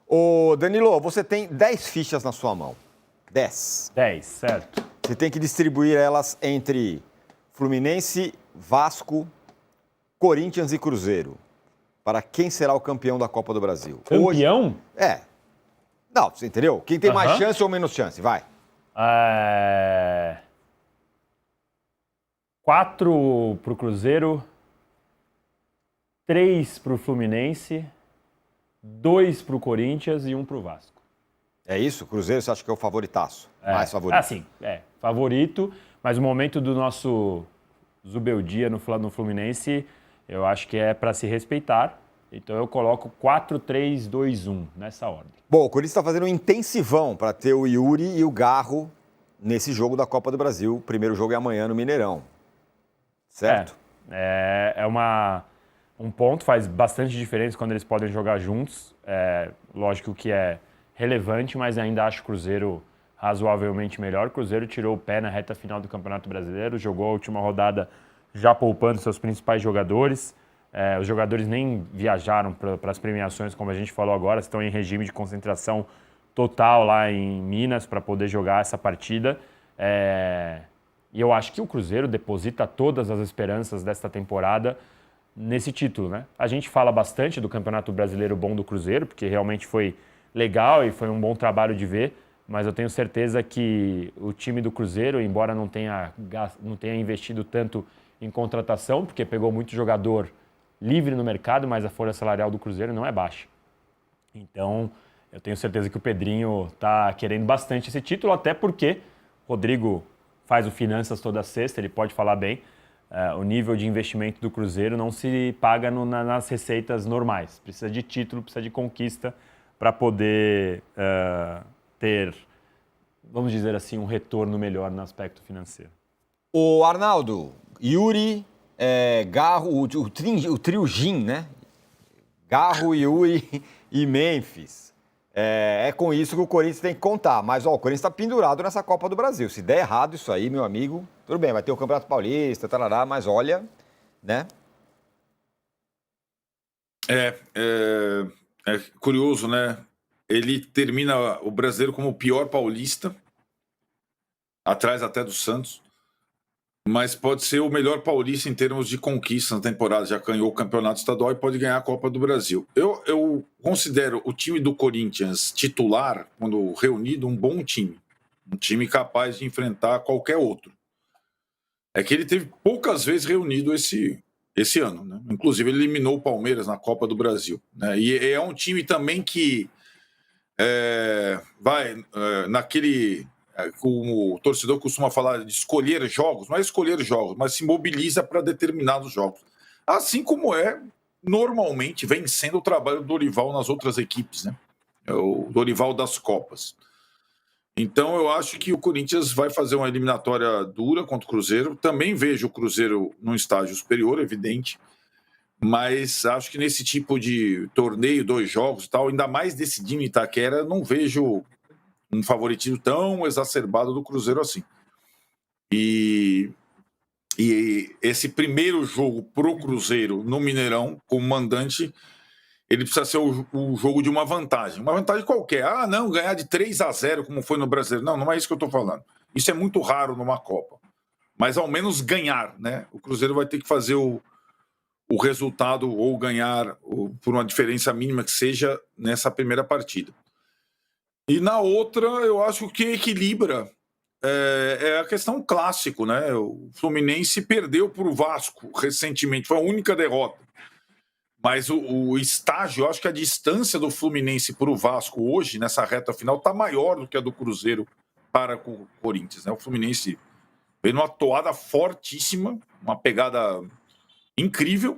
Ô, Danilo, você tem 10 fichas na sua mão. 10. 10, certo. Você tem que distribuir elas entre Fluminense, Vasco, Corinthians e Cruzeiro. Para quem será o campeão da Copa do Brasil. Campeão? Hoje... Não, você entendeu? Quem tem mais chance ou menos chance? Vai. 4 pro Cruzeiro, 3 pro Fluminense, 2 pro Corinthians e 1 pro Vasco. É isso? O Cruzeiro você acha que é o favoritaço? Mais favorito? Assim, favorito, mas o momento do nosso Zubeldia no Fluminense, eu acho que é para se respeitar. Então eu coloco 4-3-2-1 nessa ordem. Bom, o Corinthians está fazendo um intensivão para ter o Yuri e o Garro nesse jogo da Copa do Brasil. O primeiro jogo é amanhã no Mineirão. Certo? Um ponto, faz bastante diferença quando eles podem jogar juntos. Lógico que é relevante, mas ainda acho o Cruzeiro razoavelmente melhor. O Cruzeiro tirou o pé na reta final do Campeonato Brasileiro, jogou a última rodada já poupando seus principais jogadores. Os jogadores nem viajaram para as premiações, como a gente falou agora, estão em regime de concentração total lá em Minas para poder jogar essa partida. E eu acho que o Cruzeiro deposita todas as esperanças desta temporada nesse título, né? A gente fala bastante do Campeonato Brasileiro bom do Cruzeiro, porque realmente foi legal e foi um bom trabalho de ver, mas eu tenho certeza que o time do Cruzeiro, embora não tenha investido tanto em contratação, porque pegou muito jogador livre no mercado, mas a folha salarial do Cruzeiro não é baixa. Então, eu tenho certeza que o Pedrinho está querendo bastante esse título, até porque o Rodrigo faz o Finanças toda sexta, ele pode falar bem. O nível de investimento do Cruzeiro não se paga nas receitas normais. Precisa de título, precisa de conquista para poder ter, vamos dizer assim, um retorno melhor no aspecto financeiro. O Arnaldo, Yuri... Garro, o trio Gin, né? Garro, Yuri e Memphis. É com isso que o Corinthians tem que contar. Mas o Corinthians está pendurado nessa Copa do Brasil. Se der errado isso aí, meu amigo, tudo bem, vai ter o Campeonato Paulista, tarará, mas olha, né? É curioso, né? Ele termina o brasileiro como o pior paulista, atrás até do Santos. Mas pode ser o melhor paulista em termos de conquista na temporada. Já ganhou o campeonato estadual e pode ganhar a Copa do Brasil. Eu considero o time do Corinthians titular, quando reunido, um bom time. Um time capaz de enfrentar qualquer outro. É que ele teve poucas vezes reunido esse ano, né? Inclusive, ele eliminou o Palmeiras na Copa do Brasil, né? E é um time também que vai naquele... Como o torcedor costuma falar de escolher jogos, não é escolher jogos, mas se mobiliza para determinados jogos. Assim como normalmente vem sendo o trabalho do Dorival nas outras equipes, né? O Dorival das Copas. Então eu acho que o Corinthians vai fazer uma eliminatória dura contra o Cruzeiro. Também vejo o Cruzeiro num estágio superior, evidente, mas acho que nesse tipo de torneio, 2 jogos e tal, ainda mais decidindo em Itaquera, não vejo um favoritismo tão exacerbado do Cruzeiro assim. E esse primeiro jogo pro Cruzeiro no Mineirão, como mandante, ele precisa ser o jogo de uma vantagem. Uma vantagem qualquer. Não, ganhar de 3-0 como foi no Brasileiro. Não é isso que eu estou falando. Isso é muito raro numa Copa. Mas ao menos ganhar, né? O Cruzeiro vai ter que fazer o resultado ou ganhar por uma diferença mínima que seja nessa primeira partida. E na outra, eu acho que equilibra é a questão clássico, né? O Fluminense perdeu para o Vasco recentemente, foi a única derrota. Mas o estágio, eu acho que a distância do Fluminense para o Vasco hoje, nessa reta final, está maior do que a do Cruzeiro para o Corinthians, né? O Fluminense veio numa toada fortíssima, uma pegada incrível.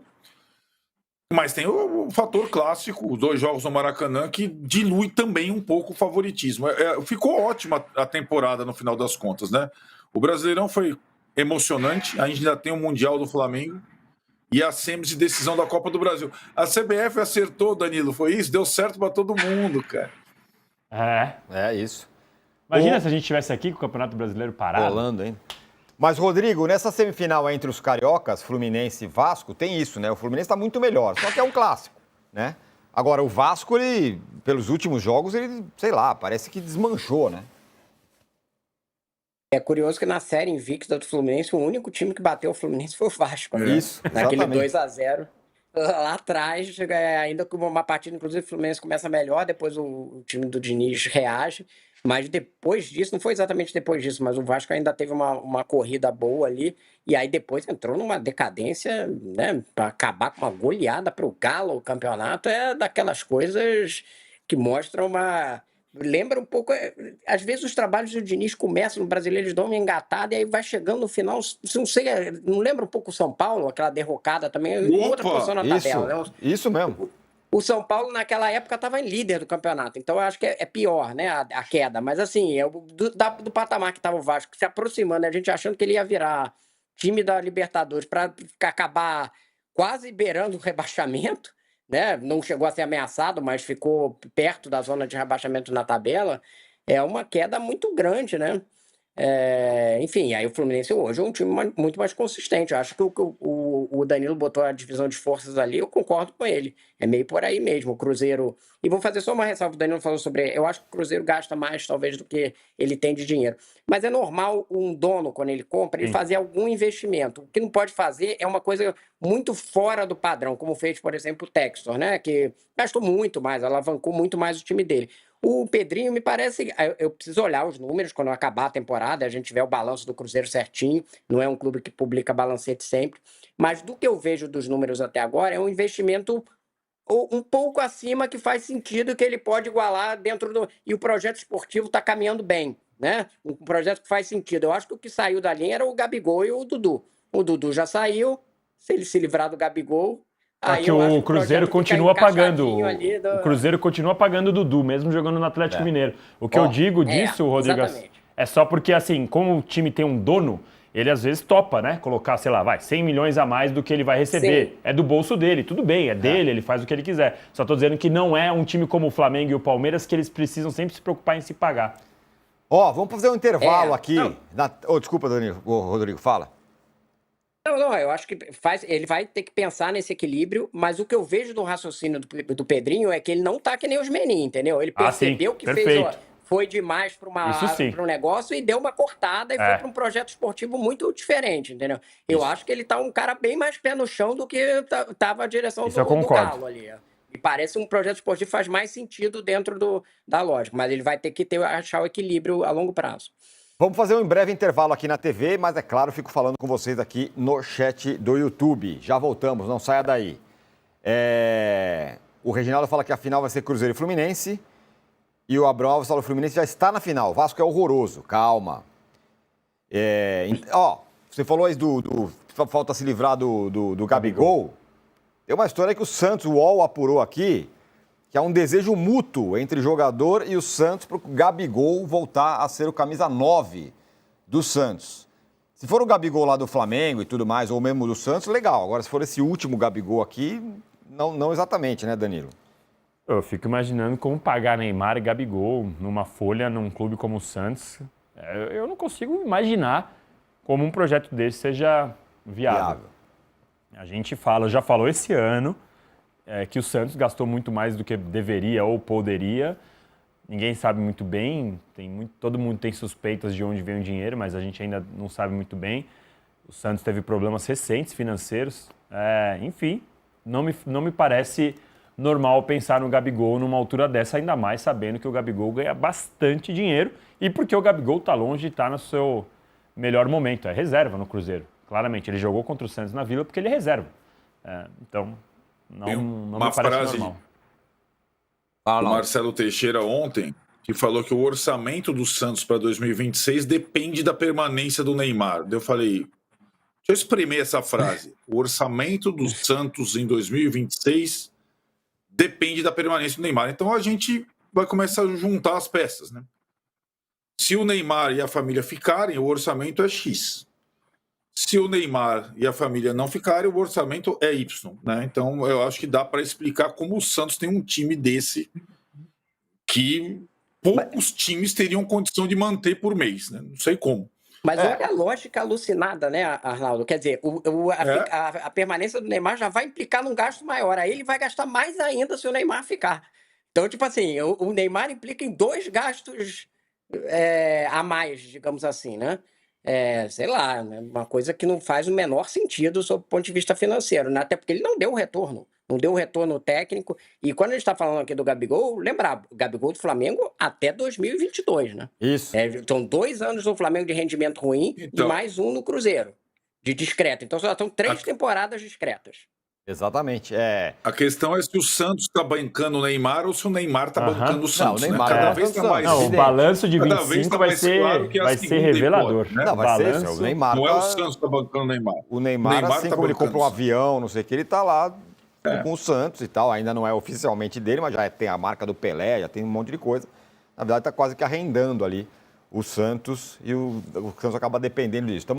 Mas tem o fator clássico, os 2 jogos no Maracanã, que dilui também um pouco o favoritismo. Ficou ótima a temporada no final das contas, né? O Brasileirão foi emocionante, a gente ainda tem o Mundial do Flamengo e a semis de decisão da Copa do Brasil. A CBF acertou, Danilo, foi isso? Deu certo para todo mundo, cara. É isso. Imagina se a gente estivesse aqui com o Campeonato Brasileiro parado. Rolando, hein? Mas, Rodrigo, nessa semifinal entre os cariocas, Fluminense e Vasco, tem isso, né? O Fluminense está muito melhor, só que é um clássico, né? Agora, o Vasco, ele, pelos últimos jogos, ele, sei lá, parece que desmanchou, né? É curioso que na série invicta do Fluminense, o único time que bateu o Fluminense foi o Vasco, né? Isso, Naquele exatamente. 2-0 lá atrás, ainda com uma partida, inclusive o Fluminense começa melhor, depois o time do Diniz reage, mas depois disso, não foi exatamente depois disso, mas o Vasco ainda teve uma corrida boa ali, e aí depois entrou numa decadência, né, para acabar com uma goleada para o Galo, o campeonato é daquelas coisas que mostram uma... Lembra um pouco, às vezes os trabalhos do Diniz começam no Brasileiro, eles dão uma engatada e aí vai chegando no final, não sei, não lembra um pouco o São Paulo, aquela derrocada também, outra posição na tabela, né? Isso mesmo. O São Paulo naquela época estava em líder do campeonato, então eu acho que é pior, né, a queda, mas assim, do patamar que estava o Vasco, se aproximando, a gente achando que ele ia virar time da Libertadores para acabar quase beirando o rebaixamento, né? Não chegou a ser ameaçado, mas ficou perto da zona de rebaixamento na tabela, é uma queda muito grande, né? Enfim, aí o Fluminense hoje é um time muito mais consistente. Eu acho que o Danilo botou a divisão de forças ali, eu concordo com ele. É meio por aí mesmo. O Cruzeiro. E vou fazer só uma ressalva: o Danilo falou sobre. Eu acho que o Cruzeiro gasta mais, talvez, do que ele tem de dinheiro. Mas é normal um dono, quando ele compra, ele fazer algum investimento. O que não pode fazer é uma coisa muito fora do padrão, como fez, por exemplo, o Textor, né? Que gastou muito mais, alavancou muito mais o time dele. O Pedrinho me parece. Eu preciso olhar os números quando acabar a temporada, a gente tiver o balanço do Cruzeiro certinho. Não é um clube que publica balancete sempre. Mas do que eu vejo dos números até agora, é um investimento um pouco acima que faz sentido, que ele pode igualar dentro do. E o projeto esportivo está caminhando bem, né? Um projeto que faz sentido. Eu acho que o que saiu da linha era o Gabigol e o Dudu. O Dudu já saiu. Se ele se livrar do Gabigol. Só que o Cruzeiro continua pagando. O Cruzeiro continua pagando o Dudu, mesmo jogando no Atlético Mineiro. O que eu digo disso, Rodrigo, exatamente. é só porque, assim, como o time tem um dono, ele às vezes topa, né? Colocar, sei lá, 100 milhões a mais do que ele vai receber. Sim. É do bolso dele, tudo bem, é dele, ele faz o que ele quiser. Só tô dizendo que não é um time como o Flamengo e o Palmeiras que eles precisam sempre se preocupar em se pagar. Vamos fazer um intervalo aqui. Desculpa, Danilo. Rodrigo, fala. Não, eu acho que ele vai ter que pensar nesse equilíbrio, mas o que eu vejo do raciocínio do Pedrinho é que ele não tá que nem os meninos, entendeu? Ele percebeu que foi demais para um negócio e deu uma cortada e foi para um projeto esportivo muito diferente, entendeu? Eu acho que ele tá um cara bem mais pé no chão do que tava a direção do Galo ali. E parece um projeto esportivo que faz mais sentido dentro da lógica, mas ele vai ter que achar o equilíbrio a longo prazo. Vamos fazer um breve intervalo aqui na TV, mas é claro, fico falando com vocês aqui no chat do YouTube. Já voltamos, não saia daí. O Reginaldo fala que a final vai ser Cruzeiro e Fluminense. E o Abrão Alves fala que o Fluminense já está na final. O Vasco é horroroso, calma. Você falou aí falta se livrar do Gabigol. Tem uma história que o Santos, o UOL apurou aqui, que há um desejo mútuo entre o jogador e o Santos para o Gabigol voltar a ser o camisa 9 do Santos. Se for o Gabigol lá do Flamengo e tudo mais, ou mesmo do Santos, legal. Agora, se for esse último Gabigol aqui, não exatamente, né, Danilo? Eu fico imaginando como pagar Neymar e Gabigol numa folha, num clube como o Santos. Eu não consigo imaginar como um projeto desse seja viável. A gente já falou esse ano que o Santos gastou muito mais do que deveria ou poderia. Ninguém sabe muito bem, todo mundo tem suspeitas de onde vem o dinheiro, mas a gente ainda não sabe muito bem. O Santos teve problemas recentes financeiros. Enfim, não me parece normal pensar no Gabigol numa altura dessa, ainda mais sabendo que o Gabigol ganha bastante dinheiro e porque o Gabigol está longe de estar no seu melhor momento. É reserva no Cruzeiro. Claramente, ele jogou contra o Santos na Vila porque ele é reserva. Então... Não me parece normal. O Marcelo Teixeira ontem, que falou que o orçamento do Santos para 2026 depende da permanência do Neymar. Eu falei, deixa eu exprimir essa frase. O orçamento do Santos em 2026 depende da permanência do Neymar. Então a gente vai começar a juntar as peças, né? Se o Neymar e a família ficarem, o orçamento é X. Se o Neymar e a família não ficarem, o orçamento é Y, né? Então, eu acho que dá para explicar como o Santos tem um time desse que poucos times teriam condição de manter por mês, né? Não sei como. Mas olha a lógica alucinada, né, Arnaldo? Quer dizer, a permanência do Neymar já vai implicar num gasto maior. Aí ele vai gastar mais ainda se o Neymar ficar. Então, tipo assim, o Neymar implica em 2 gastos a mais, digamos assim, né? Sei lá, né? Uma coisa que não faz o menor sentido sob o ponto de vista financeiro, né? Até porque ele não deu retorno. Não deu retorno técnico. E quando a gente está falando aqui do Gabigol, lembrar, o Gabigol do Flamengo até 2022, né? Isso. São 2 anos no Flamengo de rendimento ruim Então- e mais um no Cruzeiro, de discreto. Então só são 3 temporadas discretas. Exatamente. A questão é se o Santos está bancando o Neymar ou se o Neymar está Aham. bancando o Santos. Não, o Neymar né? Cada tá vez bancando está o mais. Não, o evidente. balanço de Cada vez 25 tá vai mais ser, claro que é a vai ser segunda revelador. hipótese, né? Não, vai ser Balanço- isso. O Neymar Não é o tá- Santos que está bancando o Neymar. O Neymar, assim tá como ele bancando comprou um o Santos. avião, não sei o que, ele tá lá com o Santos e tal. Ainda não é oficialmente dele, mas já tem a marca do Pelé, já tem um monte de coisa. Na verdade, tá quase que arrendando ali o Santos e o Santos acaba dependendo disso.